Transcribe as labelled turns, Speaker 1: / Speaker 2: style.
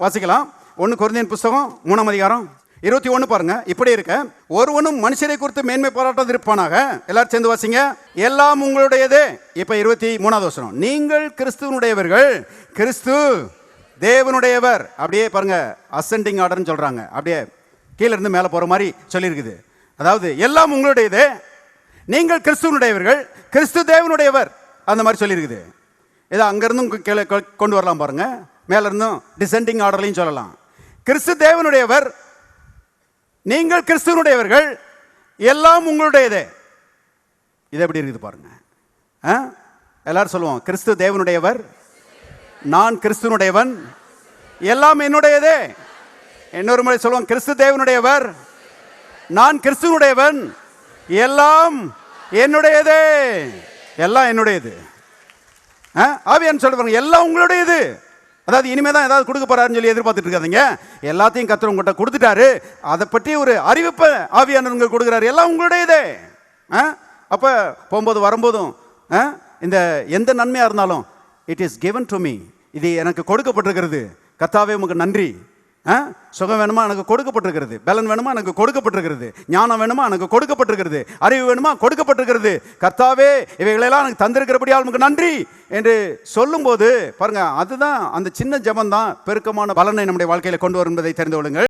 Speaker 1: வாசிக்கலாம். 1 கொரிந்தியர் புஸ்தகம் 3ஆம் அதிகாரம் 21 பாருங்க. இப்படி இருக்க ஒருவனும் மனுஷரை குறித்து மேன்மை பாராட்டாது இருப்பானாக. எல்லாரும் சேர்ந்து வாசிங்க. எல்லாம் உங்களுடையதே. இப்ப 23வது வசனம், நீங்கள் கிறிஸ்துவனுடையவர்கள், கிறிஸ்து தேவனுடையவர். அப்படியே பாருங்க, அசெண்டிங் ஆர்டர்னு சொல்றாங்க. அப்படியே கீழே இருந்து மேலே போற மாதிரி சொல்லியிருக்குது. அதாவது எல்லாம் உங்களுடையது, நீங்கள் கிறிஸ்துவனுடையவர்கள், கிறிஸ்து தேவனுடையவர், அந்த மாதிரி சொல்லியிருக்குது. இதை அங்கிருந்தும் கீழே கொண்டு வரலாம் பாருங்க. மேல இருந்தும் டிசெண்டிங் ஆர்டர்லையும் சொல்லலாம். கிறிஸ்து தேவனுடையவர், நீங்கள் கிறிஸ்துவனுடையவர்கள், எல்லாம் உங்களுடையதே. இது எப்படி இருக்குது பாருங்க. எல்லாரும் சொல்லுவோம், கிறிஸ்து தேவனுடையவர், நான் கிறிஸ்துவனுடையவன், எல்லாம் என்னுடையதே. இன்னொரு முறை சொல்லுவோம், கிறிஸ்து தேவனுடையவர், நான் கிறிஸ்துவனுடையவன், எல்லாம் என்னுடையதே. எல்லாம் என்னுடையது. ஆவியானவர் சொல்றாங்க எல்லாம் உங்களுடையது. அதாவது இனிமே தான் ஏதாவது கொடுக்க போறாருன்னு சொல்லி எதிர்பார்த்துட்டு இருக்காதீங்க. எல்லாத்தையும் கர்த்தர் உங்கள்கிட்ட கொடுத்துட்டாரு. அதை பற்றி ஒரு அறிவிப்பை ஆவியானவர் கொடுக்குறாரு. எல்லாம் உங்களுடையதே. அப்ப போகும்போது வரும்போதும் இந்த எந்த நன்மையா இருந்தாலும் it is given to me, இது எனக்கு கொடுக்கப்பட்டிருக்கிறது. கர்த்தாவே உமக்கு நன்றி. சுகம் வேணுமா, எனக்கு கொடுக்கப்பட்டிருக்கிறது. பலன் வேணுமா, எனக்கு கொடுக்கப்பட்டிருக்கிறது. ஞானம் வேணுமா, எனக்கு கொடுக்கப்பட்டிருக்கிறது. அறிவு வேணுமா, கொடுக்கப்பட்டிருக்கிறது. கர்த்தாவே இவைகளெல்லாம் எனக்கு தந்திருக்கிறபடியால் உமக்கு நன்றி என்று சொல்லும் போது பாருங்க, அதுதான் அந்த சின்ன ஜெபம் தான் பெருக்கமான பலனை நம்முடைய வாழ்க்கையில கொண்டு வரும் என்பதை தெரிந்து கொள்ளுங்கள்.